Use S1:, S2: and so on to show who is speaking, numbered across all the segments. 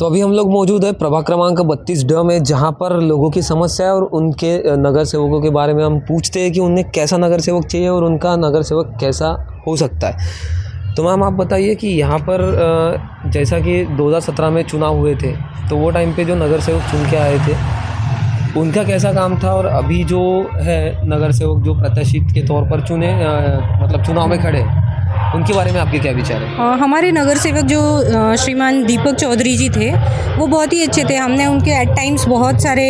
S1: तो अभी हम लोग मौजूद है प्रभाग क्रमांक 32D में, जहाँ पर लोगों की समस्या है और उनके नगर सेवकों के बारे में हम पूछते हैं कि उन्हें कैसा नगर सेवक चाहिए और उनका नगर सेवक कैसा हो सकता है। तो मैम आप बताइए कि यहाँ पर जैसा कि 2017 में चुनाव हुए थे, तो वो टाइम पे जो नगर सेवक चुन के आए थे उनका कैसा काम था, और अभी जो है नगर सेवक जो प्रत्याशित के तौर पर चुने मतलब चुनाव में खड़े, उनके बारे में आपके क्या विचार है?
S2: हमारे नगर सेवक जो श्रीमान दीपक चौधरी जी थे, वो बहुत ही अच्छे थे। हमने उनके एट टाइम्स बहुत सारे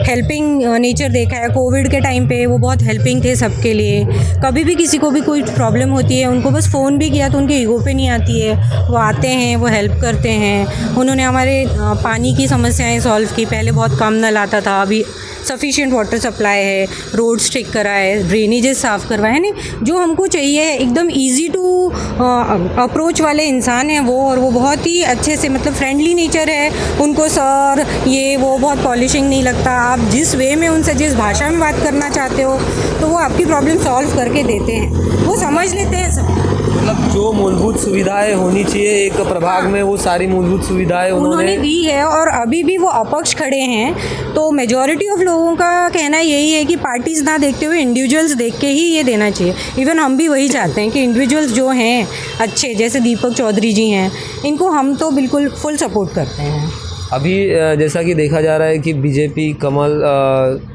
S2: हेल्पिंग नेचर देखा है। कोविड के टाइम पे वो बहुत हेल्पिंग थे सबके लिए। कभी भी किसी को भी कोई प्रॉब्लम होती है, उनको बस फ़ोन भी किया तो उनके ईगो पे नहीं आती है, वो आते हैं, वो हेल्प करते हैं। उन्होंने हमारे पानी की समस्याएँ सॉल्व की। पहले बहुत कम नल आता था, अभी सफिशिएंट वाटर सप्लाई है, रोड्स ठीक कराए, ड्रेनेजेस साफ़ करवाए। नहीं, जो हमको चाहिए एकदम इजी टू अप्रोच वाले इंसान हैं वो, और वो बहुत ही अच्छे से, मतलब फ्रेंडली नेचर है उनको। सर ये वो बहुत पॉलिशिंग नहीं लगता। आप जिस वे में उनसे जिस भाषा में बात करना चाहते हो तो वो आपकी प्रॉब्लम सॉल्व करके देते हैं, वो समझ लेते हैं सब।
S1: मतलब जो मूलभूत सुविधाएं होनी चाहिए एक प्रभाग में, वो सारी मूलभूत सुविधाएं उन्होंने
S2: दी है। और अभी भी वो अपक्ष खड़े हैं। तो मेजॉरिटी ऑफ लोगों का कहना यही है कि पार्टीज ना देखते हुए इंडिविजुअल्स देख के ही ये देना चाहिए। इवन हम भी वही चाहते हैं कि इंडिविजुअल्स जो हैं अच्छे, जैसे दीपक चौधरी जी हैं, इनको हम तो बिल्कुल फुल सपोर्ट करते हैं।
S1: अभी जैसा कि देखा जा रहा है कि बीजेपी, कमल,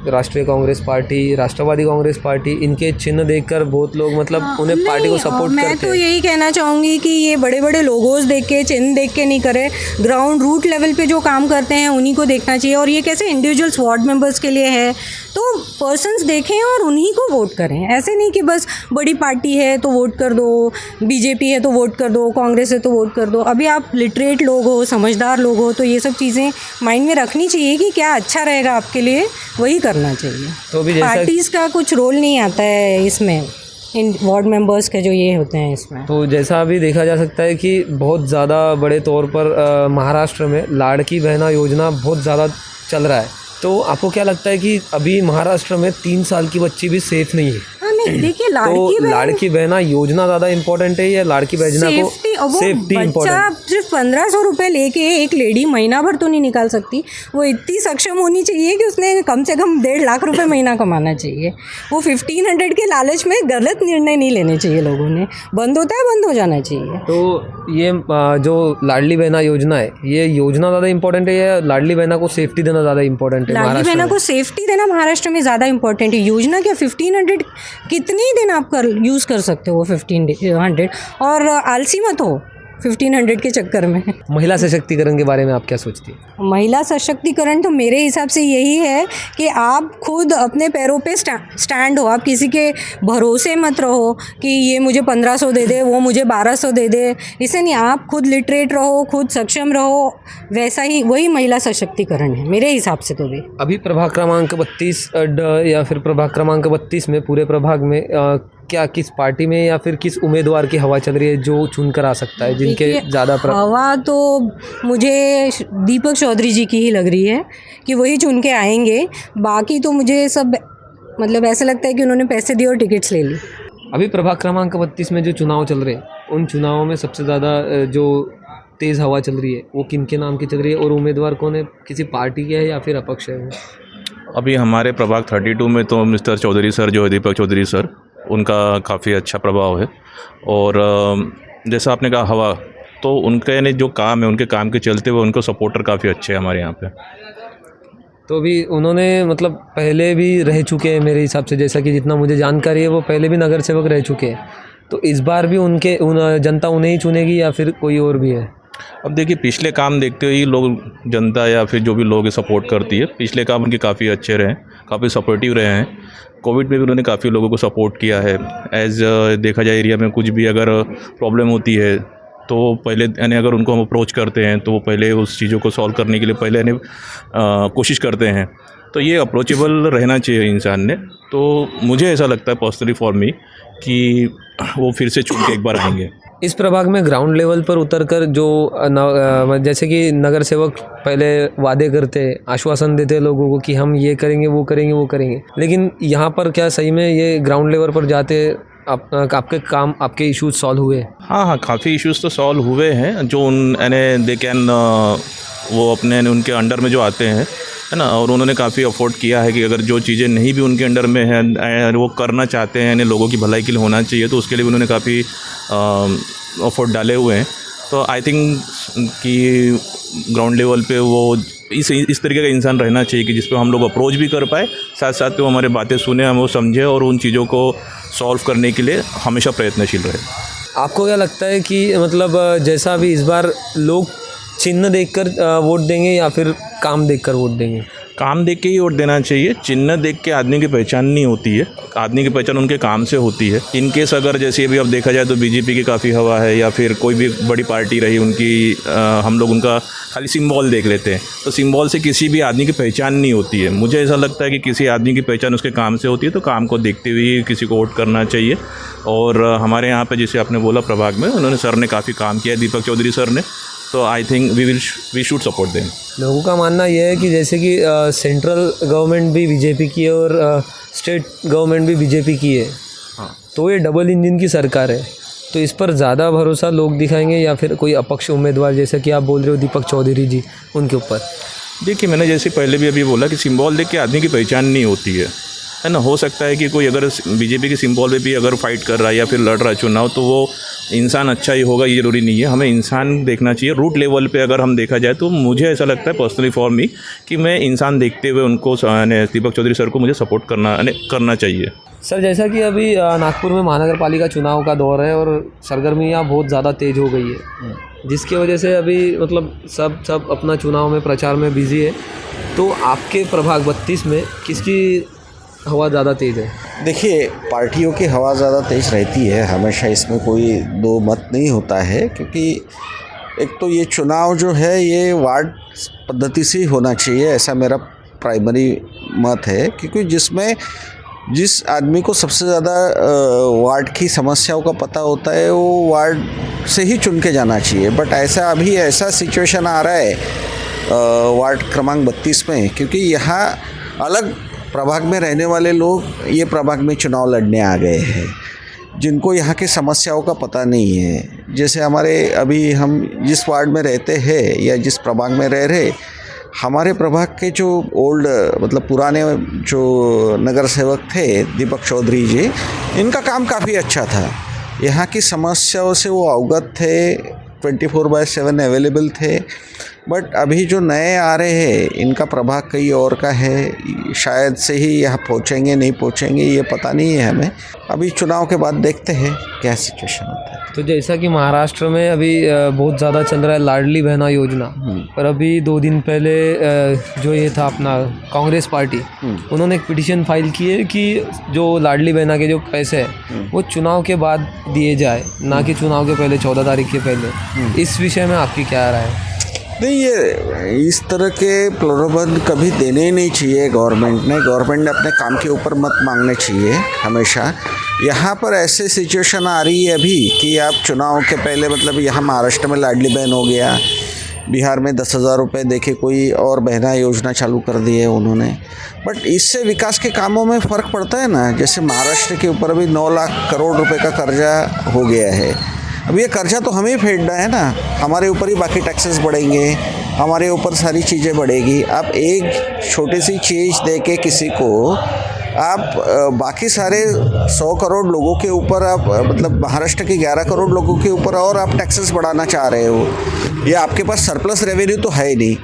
S1: राष्ट्रीय कांग्रेस पार्टी, राष्ट्रवादी कांग्रेस पार्टी, इनके चिन्ह देखकर बहुत लोग मतलब उन्हें पार्टी को सपोर्ट करते हैं।
S2: मैं तो यही कहना चाहूँगी कि ये बड़े बड़े लोगोस देख के, चिन्ह देख के नहीं करे। ग्राउंड रूट लेवल पे जो काम करते हैं उन्हीं को देखना चाहिए। और ये कैसे इंडिविजुअल्स वार्ड मेंबर्स के लिए है, तो पर्सन्स देखें और उन्हीं को वोट करें। ऐसे नहीं कि बस बड़ी पार्टी है तो वोट कर दो, बीजेपी है तो वोट कर दो, कांग्रेस है तो वोट कर दो। अभी आप लिटरेट लोग हो, समझदार लोग हो, तो ये सब चीज़ें माइंड में रखनी चाहिए कि क्या अच्छा रहेगा आपके लिए, वही करना चाहिए।
S1: तो भी
S2: पार्टीज़ का कुछ रोल नहीं आता है इसमें, इन वार्ड मेंबर्स के जो ये होते हैं इसमें।
S1: तो जैसा अभी देखा जा सकता है कि बहुत ज़्यादा बड़े तौर पर महाराष्ट्र में लाड़की बहना योजना बहुत ज़्यादा चल रहा है। तो आपको क्या लगता है कि अभी महाराष्ट्र में 3 साल की बच्ची भी सेफ नहीं है?
S2: देखिए,
S1: लाड़की बहना योजना ज़्यादा इम्पोर्टेंट है या लाड़की बहना को सेफ्टी इम्पोर्टेंट?
S2: सिर्फ 1500 रुपये लेके एक लेडी महीना भर तो नहीं निकाल सकती। वो इतनी सक्षम होनी चाहिए कि उसने कम से कम 1.5 लाख रुपए महीना कमाना चाहिए। वो 1500 के लालच में गलत निर्णय नहीं लेने चाहिए। लोगों ने बंद होता है, बंद हो जाना चाहिए।
S1: तो ये जो लाडली बहना योजना है, ये योजना ज़्यादा इम्पोर्टेंट है या लाडली बहना को सेफ्टी देना ज़्यादा इम्पोर्टेंट है?
S2: लाडली बहना को सेफ्टी देना महाराष्ट्र में ज़्यादा इम्पोर्टेंट है। योजना क्या, 1500 कितने ही दिन आप यूज़ कर सकते हो वो 1500, और आलसी मत हो 1500 के चक्कर में।
S1: महिला सशक्तिकरण के बारे में आप क्या सोचती हैं?
S2: महिला सशक्तिकरण तो मेरे हिसाब से यही है कि आप खुद अपने पैरों पे स्टैंड हो। आप किसी के भरोसे मत रहो कि ये मुझे 1500 दे दे, वो मुझे 1200 दे दे। इसे नहीं, आप खुद लिटरेट रहो, खुद सक्षम रहो, वैसा ही वही महिला सशक्तिकरण है मेरे हिसाब से। तो भी
S1: अभी प्रभाग क्रमांक 32D या फिर प्रभाग क्रमांक 32 में, पूरे प्रभाग में क्या किस पार्टी में या फिर किस उम्मीदवार की हवा चल रही है जो चुन कर आ सकता है, जिनके ज़्यादा
S2: हवा तो मुझे दीपक चौधरी जी की ही लग रही है कि वही चुन के आएंगे। बाकी तो मुझे सब मतलब ऐसा लगता है कि उन्होंने पैसे दिए और टिकट्स ले ली।
S1: अभी प्रभाग क्रमांक 32 में जो चुनाव चल रहे हैं, उन चुनावों में सबसे ज़्यादा जो तेज़ हवा चल रही है वो किन के नाम की चल रही है, और उम्मीदवार कौन है? किसी पार्टी के है या फिर अपक्ष है वो?
S3: अभी हमारे प्रभाग 32 में तो मिस्टर चौधरी सर जो है, दीपक चौधरी सर, उनका काफ़ी अच्छा प्रभाव है। और जैसा आपने कहा हवा, तो उनके यानी जो काम है, उनके काम के चलते हुए उनको सपोर्टर काफ़ी अच्छे हैं हमारे यहाँ पे।
S1: तो अभी उन्होंने मतलब पहले भी रह चुके हैं मेरे हिसाब से, जैसा कि जितना मुझे जानकारी है वो पहले भी नगर सेवक रह चुके हैं। तो इस बार भी जनता उन्हें ही चुनेगी या फिर कोई और भी है?
S3: अब देखिए, पिछले काम देखते हुए लोग, जनता या फिर जो भी लोग सपोर्ट करती है, पिछले काम उनके काफ़ी अच्छे रहे, काफ़ी सपोर्टिव रहे हैं। कोविड में भी उन्होंने काफ़ी लोगों को सपोर्ट किया है। देखा जाए एरिया में कुछ भी अगर प्रॉब्लम होती है तो पहले यानी अगर उनको हम अप्रोच करते हैं तो वो पहले उस चीज़ों को सॉल्व करने के लिए पहले यानी कोशिश करते हैं। तो ये अप्रोचेबल रहना चाहिए इंसान ने। तो मुझे ऐसा लगता है पर्सनली फॉर मी कि वो फिर से चुन के एक बार आएंगे।
S1: इस प्रभाग में ग्राउंड लेवल पर उतरकर जो जैसे कि नगर सेवक पहले वादे करते, आश्वासन देते लोगों को कि हम ये करेंगे, वो करेंगे, वो करेंगे, लेकिन यहाँ पर क्या सही में ये ग्राउंड लेवल पर जाते आपके इश्यूज सॉल्व हुए?
S3: हाँ हाँ, काफ़ी इश्यूज़ तो सॉल्व हुए हैं जो दे कैन वो अपने उनके अंडर में जो आते हैं, है ना, और उन्होंने काफ़ी अफोर्ड किया है कि अगर जो चीज़ें नहीं भी उनके अंडर में हैं वो करना चाहते हैं, यानी लोगों की भलाई के लिए होना चाहिए, तो उसके लिए भी उन्होंने काफ़ी एफर्ट डाले हुए हैं। तो आई थिंक कि ग्राउंड लेवल पे वो इस तरीके का इंसान रहना चाहिए कि जिस पे हम लोग अप्रोच भी कर पाए, साथ साथ वो हमारे बातें सुने, हम वो समझे और उन चीज़ों को सॉल्व करने के लिए हमेशा प्रयत्नशील रहे।
S1: आपको क्या लगता है कि मतलब जैसा अभी इस बार लोग चिन्ह देखकर वोट देंगे या फिर काम देखकर वोट देंगे?
S3: काम देख के ही वोट देना चाहिए। चिन्ह देख के आदमी की पहचान नहीं होती है, आदमी की पहचान उनके काम से होती है। इन केस अगर जैसे अभी अब देखा जाए तो बीजेपी की काफ़ी हवा है, या फिर कोई भी बड़ी पार्टी रही उनकी, हम लोग उनका खाली सिंबल देख लेते हैं, तो सिंबल से किसी भी आदमी की पहचान नहीं होती है। मुझे ऐसा लगता है कि किसी आदमी की पहचान उसके काम से होती है, तो काम को देखते हुए किसी को वोट करना चाहिए। और हमारे यहाँ पे जैसे आपने बोला प्रभाग में उन्होंने सर ने काफ़ी काम किया है, दीपक चौधरी सर ने, तो I think we should support them.
S1: लोगों का मानना यह है कि जैसे कि सेंट्रल गवर्नमेंट भी बीजेपी की है और स्टेट गवर्नमेंट भी बीजेपी की है,
S3: हाँ,
S1: तो ये डबल इंजन की सरकार है, तो इस पर ज़्यादा भरोसा लोग दिखाएंगे या फिर कोई अपक्ष उम्मीदवार जैसे कि आप बोल रहे हो दीपक चौधरी जी, उनके ऊपर?
S3: देखिए, मैंने जैसे पहले भी अभी बोला कि सिंबल देख के आदमी की पहचान नहीं होती है ना। हो सकता है कि कोई अगर बीजेपी के सिंबल पे भी अगर फाइट कर रहा है या फिर लड़ रहा है चुनाव, तो वो इंसान अच्छा ही होगा, ये ज़रूरी नहीं है। हमें इंसान देखना चाहिए। रूट लेवल पे अगर हम देखा जाए तो मुझे ऐसा लगता है पर्सनली फॉर मी कि मैं इंसान देखते हुए उनको दीपक चौधरी सर को मुझे सपोर्ट करना चाहिए।
S1: सर, जैसा कि अभी नागपुर में महानगर पालिका चुनाव का दौर है और सरगर्मियाँ बहुत ज़्यादा तेज़ हो गई है, जिसकी वजह से अभी मतलब सब अपना चुनाव में प्रचार में बिजी है। तो आपके प्रभाग 32 में किसकी हवा ज़्यादा तेज़ है?
S4: देखिए, पार्टियों की हवा ज़्यादा तेज़ रहती है हमेशा, इसमें कोई दो मत नहीं होता है, क्योंकि एक तो ये चुनाव जो है ये वार्ड पद्धति से ही होना चाहिए, ऐसा मेरा प्राइमरी मत है। क्योंकि जिस आदमी को सबसे ज़्यादा वार्ड की समस्याओं का पता होता है वो वार्ड से ही चुन के जाना चाहिए। बट ऐसा सिचुएशन आ रहा है वार्ड क्रमांक 32 में, क्योंकि यहाँ अलग प्रभाग में रहने वाले लोग ये प्रभाग में चुनाव लड़ने आ गए हैं, जिनको यहाँ की समस्याओं का पता नहीं है। जैसे अभी हम जिस वार्ड में रहते हैं या जिस प्रभाग में रह रहे, हमारे प्रभाग के जो मतलब पुराने जो नगर सेवक थे दीपक चौधरी जी, इनका काम काफ़ी अच्छा था। यहाँ की समस्याओं से वो अवगत थे, 24/7 अवेलेबल थे। बट अभी जो नए आ रहे हैं, इनका प्रभाग कहीं और का है, शायद से ही यहाँ पहुँचेंगे नहीं पहुँचेंगे ये पता नहीं है हमें। अभी चुनाव के बाद देखते हैं क्या सिचुएशन होता है।
S1: तो जैसा कि महाराष्ट्र में अभी बहुत ज़्यादा चल रहा है लाडली बहना योजना, पर अभी 2 दिन पहले जो ये था अपना कांग्रेस पार्टी, उन्होंने एक पिटीशन फाइल की है कि जो लाडली बहना के जो पैसे हैं वो चुनाव के बाद दिए जाए, ना कि चुनाव के पहले 14 तारीख के पहले। इस विषय में आपकी क्या राय है?
S4: नहीं, ये इस तरह के प्रलोभन कभी देने ही नहीं चाहिए। गवर्नमेंट ने अपने काम के ऊपर मत मांगने चाहिए हमेशा। यहाँ पर ऐसे सिचुएशन आ रही है अभी कि आप चुनाव के पहले, मतलब यहाँ महाराष्ट्र में लाडली बहन हो गया, बिहार में 10,000 रुपये देके कोई और बहना योजना चालू कर दी है उन्होंने। बट इससे विकास के कामों में फ़र्क पड़ता है ना। जैसे महाराष्ट्र के ऊपर अभी 9 लाख करोड़ रुपए का कर्जा हो गया है। अब ये कर्जा तो हमें ही फेंटना है ना, हमारे ऊपर ही बाकी टैक्सेस बढ़ेंगे, हमारे ऊपर सारी चीज़ें बढ़ेगी। आप एक छोटी सी चीज़ दे के किसी को आप बाकी सारे 100 करोड़ लोगों के ऊपर आप, मतलब महाराष्ट्र के 11 करोड़ लोगों के ऊपर और आप टैक्सेस बढ़ाना चाह रहे हो। ये आपके पास सरप्लस रेवेन्यू तो है ही नहीं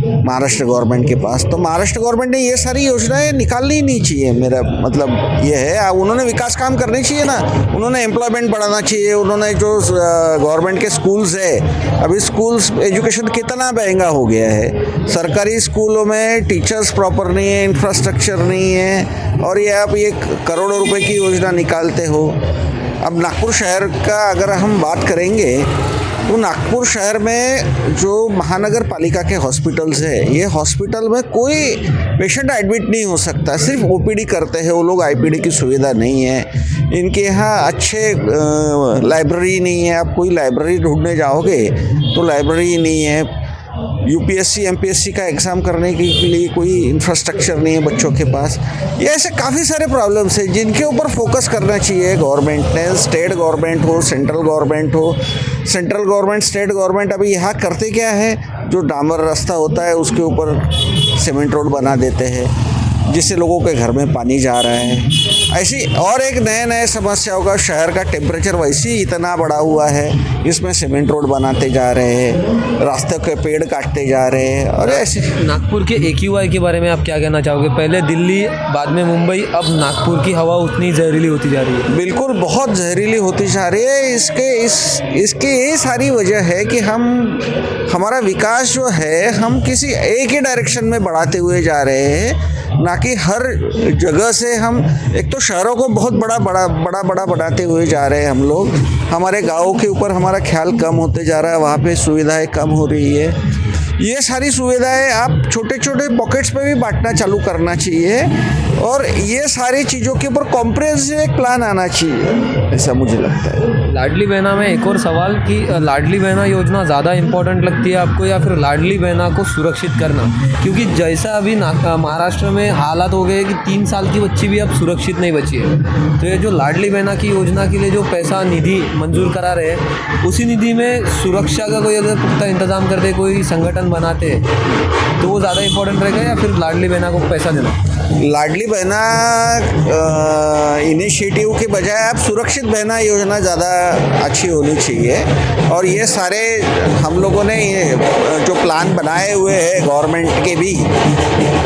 S4: महाराष्ट्र गवर्नमेंट के पास। तो महाराष्ट्र गवर्नमेंट ने ये सारी योजनाएं निकालनी ही नहीं चाहिए। मेरा मतलब ये है, उन्होंने विकास काम करने चाहिए ना, उन्होंने एम्प्लॉयमेंट बढ़ाना चाहिए। उन्होंने जो गवर्नमेंट के स्कूल्स है, अभी स्कूल्स एजुकेशन कितना महंगा हो गया है। सरकारी स्कूलों में टीचर्स प्रॉपर नहीं है, इंफ्रास्ट्रक्चर नहीं है, और ये आप ये करोड़ों रुपए की योजना निकालते हो। अब नागपुर शहर का अगर हम बात करेंगे तो नागपुर शहर में जो महानगर पालिका के हॉस्पिटल्स है, ये हॉस्पिटल में कोई पेशेंट एडमिट नहीं हो सकता, सिर्फ ओपीडी करते हैं वो लोग। आईपीडी की सुविधा नहीं है इनके यहाँ, अच्छे लाइब्रेरी नहीं है। आप कोई लाइब्रेरी ढूंढने जाओगे तो लाइब्रेरी नहीं है। यूपीएससी एमपीएससी का एग्ज़ाम करने के लिए कोई इंफ्रास्ट्रक्चर नहीं है बच्चों के पास। ये ऐसे काफ़ी सारे प्रॉब्लम्स हैं जिनके ऊपर फोकस करना चाहिए गवर्नमेंट ने, स्टेट गवर्नमेंट हो, सेंट्रल गवर्नमेंट हो। सेंट्रल गवर्नमेंट, स्टेट गवर्नमेंट अभी यहाँ करते क्या है, जो डामर रास्ता होता है उसके ऊपर सीमेंट रोड बना देते हैं जिससे लोगों के घर में पानी जा रहा है। ऐसी और एक नए नए समस्याओं का, शहर का टेम्परेचर वैसे ही इतना बढ़ा हुआ है, इसमें सीमेंट रोड बनाते जा रहे हैं, रास्ते के पेड़ काटते जा रहे हैं। और ऐसे
S1: नागपुर के AQI के बारे में आप क्या कहना चाहोगे? पहले दिल्ली, बाद में मुंबई, अब नागपुर की हवा उतनी जहरीली होती जा रही है।
S4: बिल्कुल बहुत जहरीली होती जा रही है। इसके ये सारी वजह है कि हमारा विकास जो है हम किसी एक ही डायरेक्शन में बढ़ाते हुए जा रहे हैं, ना कि हर जगह से हम एक तो शहरों को बहुत बड़ा बनाते हुए जा रहे हैं हम लोग। हमारे गाँवों के ऊपर हमारा ख्याल कम होते जा रहा है, वहाँ पे सुविधाएं कम हो रही है। ये सारी सुविधाएं आप छोटे छोटे पॉकेट्स पे भी बांटना चालू करना चाहिए और ये सारी चीज़ों के ऊपर कॉम्प्रिहेंसिव एक प्लान आना चाहिए, ऐसा मुझे लगता है।
S1: लाडली बहना में एक और सवाल कि लाडली बहना योजना ज़्यादा इम्पोर्टेंट लगती है आपको या फिर लाडली बहना को सुरक्षित करना? क्योंकि जैसा अभी महाराष्ट्र में हालात हो गए कि 3 साल की बच्ची भी अब सुरक्षित नहीं बची है, तो ये जो लाडली बहना की योजना के लिए जो पैसा निधि मंजूर करा रहे हैं, उसी निधि में सुरक्षा का कोई अगर पुख्ता इंतजाम करते, कोई संगठन बनाते तो वो ज़्यादा इम्पोर्टेंट रहेगा या फिर लाडली बहना को पैसा देना?
S4: लाडली बहना इनिशिएटिव के बजाय आप सुरक्षित बहना योजना ज़्यादा अच्छी होनी चाहिए। और ये सारे हम लोगों ने ये जो प्लान बनाए हुए हैं गवर्नमेंट के भी,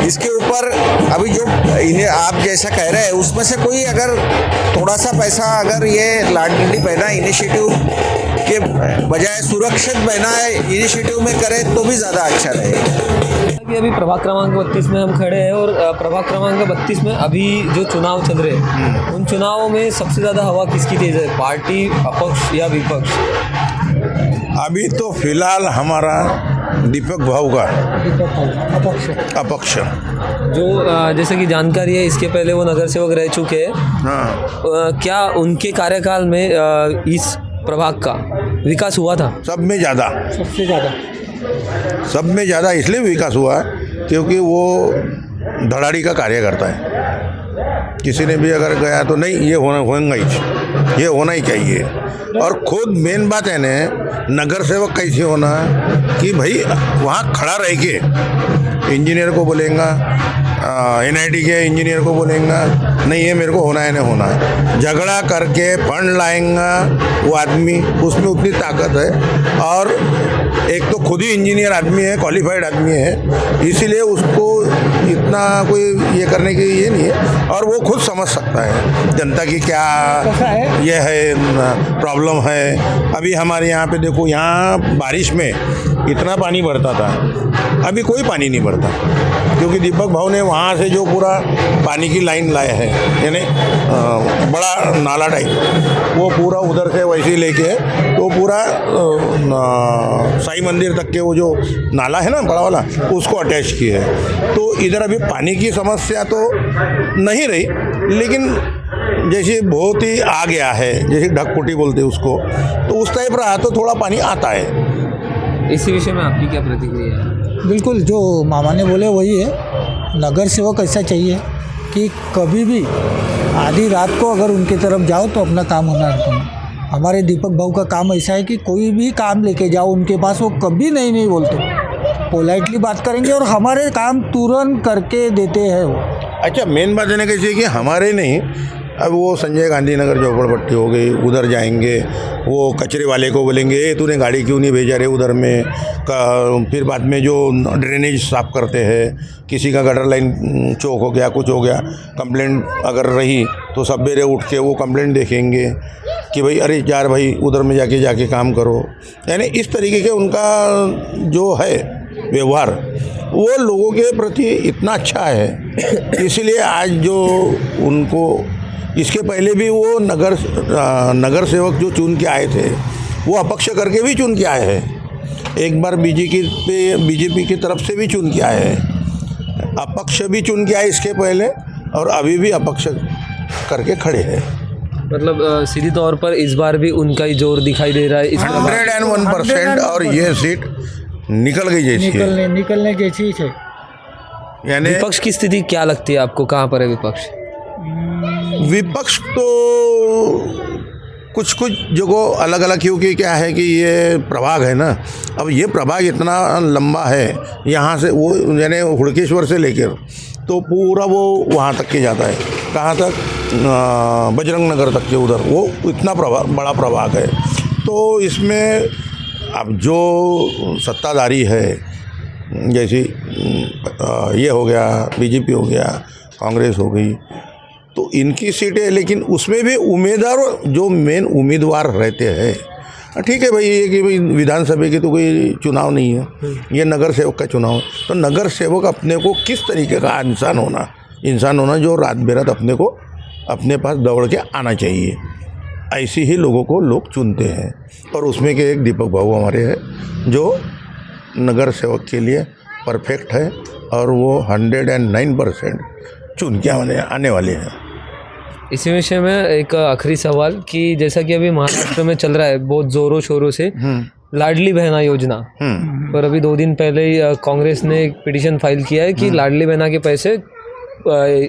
S4: इसके ऊपर अभी जो इन्हें आप जैसा कह रहे हैं उसमें से कोई अगर थोड़ा सा पैसा अगर ये लाडली बहना इनिशिएटिव के बजाय सुरक्षित बहना इनिशिएटिव में करें तो भी ज़्यादा अच्छा रहेगा।
S1: अभी प्रभाग क्रमांक 32 में हम खड़े हैं और प्रभाग क्रमांक 32 में अभी जो चुनाव चल रहे हैं, उन चुनावों में सबसे ज़्यादा हवा किसकी तेज है, पार्टी, अपक्ष या विपक्ष?
S5: अभी तो फिलहाल हमारा दीपक भाऊ का अपक्ष
S1: जो जैसे कि जानकारी है, इसके पहले वो नगर सेवक रह चुके हैं।
S5: हाँ,
S1: क्या उनके कार्यकाल में इस प्रभाग का विकास हुआ था?
S5: सब में ज़्यादा,
S1: सबसे ज़्यादा
S5: सब में ज़्यादा इसलिए विकास हुआ क्योंकि वो धड़ाड़ी का कार्य करता है। किसी ने भी अगर गया तो नहीं ये ये होना ही चाहिए। और खुद मेन बात है ना, नगर सेवक कैसे होना कि भाई वहाँ खड़ा रह के इंजीनियर को बोलेगा, NIT के इंजीनियर को बोलेगा नहीं ये मेरे को होना है, नहीं होना है, झगड़ा करके फंड लाएगा वो आदमी, उसमें उतनी ताकत है। और एक तो खुद ही इंजीनियर आदमी है, क्वालिफाइड आदमी है, इसीलिए उसको इतना कोई ये करने की ये नहीं है। और वो खुद समझ सकता है जनता की क्या ये है प्रॉब्लम है। अभी हमारे यहाँ पे देखो, यहाँ बारिश में इतना पानी बढ़ता था, अभी कोई पानी नहीं बढ़ता क्योंकि दीपक भाऊ ने वहाँ से जो पूरा पानी की लाइन लाया है, यानी बड़ा नाला टाइप, वो पूरा उधर से वैसे ही लेके तो पूरा साई मंदिर तक के वो जो नाला है ना बड़ा वाला, उसको अटैच किए है। तो इधर अभी पानी की समस्या तो नहीं रही, लेकिन जैसे बहुत ही आ गया है, जैसे ढकपुटी बोलते हैं उसको, तो उस टाइप रहा तो थोड़ा पानी आता है।
S1: इसी विषय में आपकी क्या प्रतिक्रिया है?
S6: बिल्कुल जो मामा ने बोले वही है। नगर सेवक ऐसा चाहिए कि कभी भी आधी रात को अगर उनकी तरफ जाओ तो अपना काम होना रहता है। हमारे दीपक भाऊ का काम ऐसा है कि कोई भी काम लेके जाओ उनके पास, वो कभी नहीं बोलते, पोलाइटली बात करेंगे और हमारे काम तुरंत करके देते हैं वो।
S5: अच्छा, मेन बात है ना कैसे कि हमारे नहीं, अब वो संजय गांधी नगर झोपड़पट्टी हो गई, उधर जाएंगे, वो कचरे वाले को बोलेंगे ए तूने गाड़ी क्यों नहीं भेजा रे उधर में फिर बाद में जो ड्रेनेज साफ़ करते हैं, किसी का गटर लाइन चौक हो गया, कुछ हो गया, कंप्लेंट अगर रही तो सवेरे उठ के वो कंप्लेंट देखेंगे कि भाई अरे यार भाई उधर में जाके काम करो। यानी इस तरीके के उनका जो है व्यवहार वो लोगों के प्रति इतना अच्छा है, इसलिए आज जो उनको, इसके पहले भी वो नगर सेवक जो चुन के आए थे वो अपक्ष करके भी चुन के आए हैं, एक बार बीजेपी की तरफ से भी चुन के आए हैं, अपक्ष भी चुन के आए इसके पहले और अभी भी अपक्ष करके खड़े हैं।
S1: मतलब सीधी तौर पर इस बार भी उनका ही जोर दिखाई दे रहा है।
S5: 101%। और ये सीट निकल गई जैसी है।
S6: निकलने जैसी है।
S5: यानी
S1: विपक्ष की स्थिति क्या लगती है आपको, कहाँ पर है विपक्ष?
S5: विपक्ष तो कुछ कुछ जगह अलग अलग, क्योंकि क्या है कि ये प्रभाग है ना, अब ये प्रभाग इतना लंबा है, यहाँ से वो यानी हुड़केश्वर से लेकर तो पूरा वो वहाँ तक के जाता है, कहाँ तक, बजरंग नगर तक के उधर, वो इतना बड़ा प्रभाग है। तो इसमें अब जो सत्ताधारी है, जैसे ये हो गया, बीजेपी हो गया, कांग्रेस हो गई, तो इनकी सीटें, लेकिन उसमें भी उम्मीदवार जो मेन उम्मीदवार रहते हैं, ठीक है भाई, ये कि भाई विधानसभा की तो कोई चुनाव नहीं है, ये नगर सेवक का चुनाव है। तो नगर सेवक अपने को किस तरीके का इंसान होना जो रात बेरात अपने को अपने पास दौड़ के आना चाहिए, ऐसे ही लोगों को लोग चुनते हैं। और उसमें के एक दीपक बाबू हमारे हैं जो नगर सेवक के लिए परफेक्ट है, और वो 109% चुन के आने वाले हैं।
S1: इसी विषय में एक आखिरी सवाल कि जैसा कि अभी महाराष्ट्र में चल रहा है बहुत ज़ोरों शोरों से लाडली बहना योजना, पर अभी 2 दिन पहले ही कांग्रेस ने एक पिटीशन फाइल किया है कि लाडली बहना के पैसे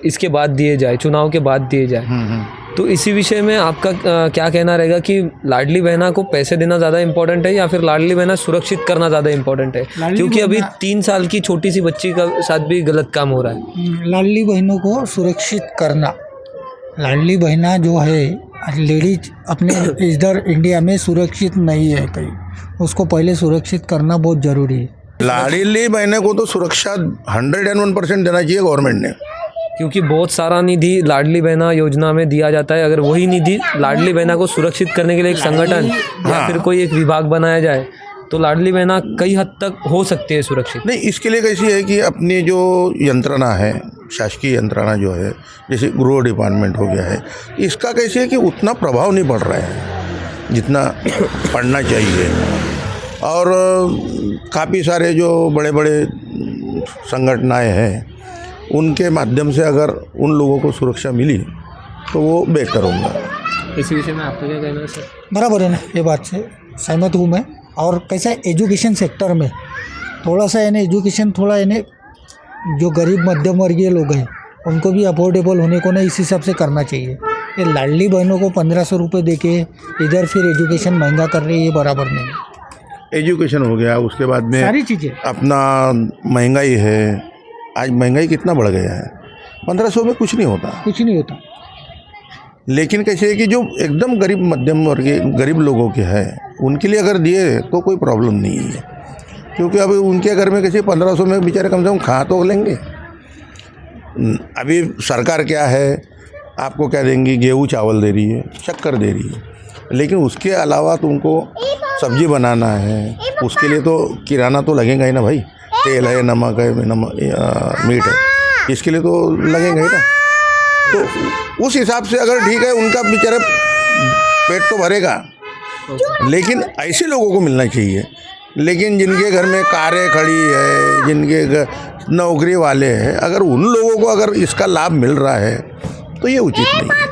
S1: इसके बाद दिए जाए, चुनाव के बाद दिए जाए। तो इसी विषय में आपका क्या कहना रहेगा कि लाडली बहना को पैसे देना ज़्यादा इम्पोर्टेंट है या फिर लाडली बहना सुरक्षित करना ज़्यादा इम्पोर्टेंट है? क्योंकि अभी 3 साल की छोटी सी बच्ची का साथ भी गलत काम हो रहा है।
S6: लाडली बहनों को सुरक्षित करना, लाडली बहना जो है लेडीज अपने इधर इंडिया में सुरक्षित नहीं है कहीं, उसको पहले सुरक्षित करना बहुत ज़रूरी है।
S5: लाडली बहनों को तो सुरक्षा 101% देना चाहिए गवर्नमेंट ने,
S1: क्योंकि बहुत सारा निधि लाडली बहना योजना में दिया जाता है। अगर वही निधि लाडली बहना को सुरक्षित करने के लिए एक संगठन या फिर कोई एक विभाग बनाया जाए तो लाडली बहना कई हद तक हो सकती है सुरक्षित।
S5: नहीं, इसके लिए कैसी है कि अपनी जो यंत्रणा है, शासकीय यंत्रणा जो है, जैसे गृह डिपार्टमेंट हो गया है, इसका कैसे है कि उतना प्रभाव नहीं पड़ रहा है जितना पड़ना चाहिए। और काफ़ी सारे जो बड़े बड़े संगठनाएं हैं, उनके माध्यम से अगर उन लोगों को सुरक्षा मिली तो वो बेहतर होगा।
S1: इसी विषय में आपका क्या कहना है सर?
S6: बराबर है ना, ये बात से सहमत हूँ मैं। और कैसा है एजुकेशन सेक्टर में थोड़ा सा यानी एजुकेशन थोड़ा यानी जो गरीब मध्यम वर्गीय लोग हैं उनको भी अफोर्डेबल होने को ना इस हिसाब से करना चाहिए। ये लाडली बहनों को 1500 रुपये दे के इधर फिर एजुकेशन महंगा कर रही है, ये बराबर नहीं है।
S5: एजुकेशन हो गया, उसके बाद में
S6: सारी चीज़ें
S5: अपना महंगाई है, आज महंगाई कितना बढ़ गया है, 1500 में कुछ नहीं होता,
S6: कुछ नहीं होता।
S5: लेकिन कैसे है कि जो एकदम गरीब मध्यम वर्गीय गरीब लोगों के हैं उनके लिए अगर दिए तो कोई प्रॉब्लम नहीं है, क्योंकि अभी उनके घर में कैसे 1500 में बेचारे कम से कम खा तो लेंगे। अभी सरकार क्या है, आपको क्या देंगी, गेहूँ चावल दे रही है, शक्कर दे रही है, लेकिन उसके अलावा तुमको सब्जी बनाना है, उसके लिए तो किराना तो लगेगा ही ना भाई, तेल है, नमक है, मीट है, इसके लिए तो लगेगा ही ना। तो उस हिसाब से अगर ठीक है, उनका बेचारा पेट तो भरेगा, लेकिन ऐसे लोगों को मिलना चाहिए। लेकिन जिनके घर में कारें खड़ी है, जिनके नौकरी वाले हैं, अगर उन लोगों को अगर इसका लाभ मिल रहा है तो ये उचित नहीं है।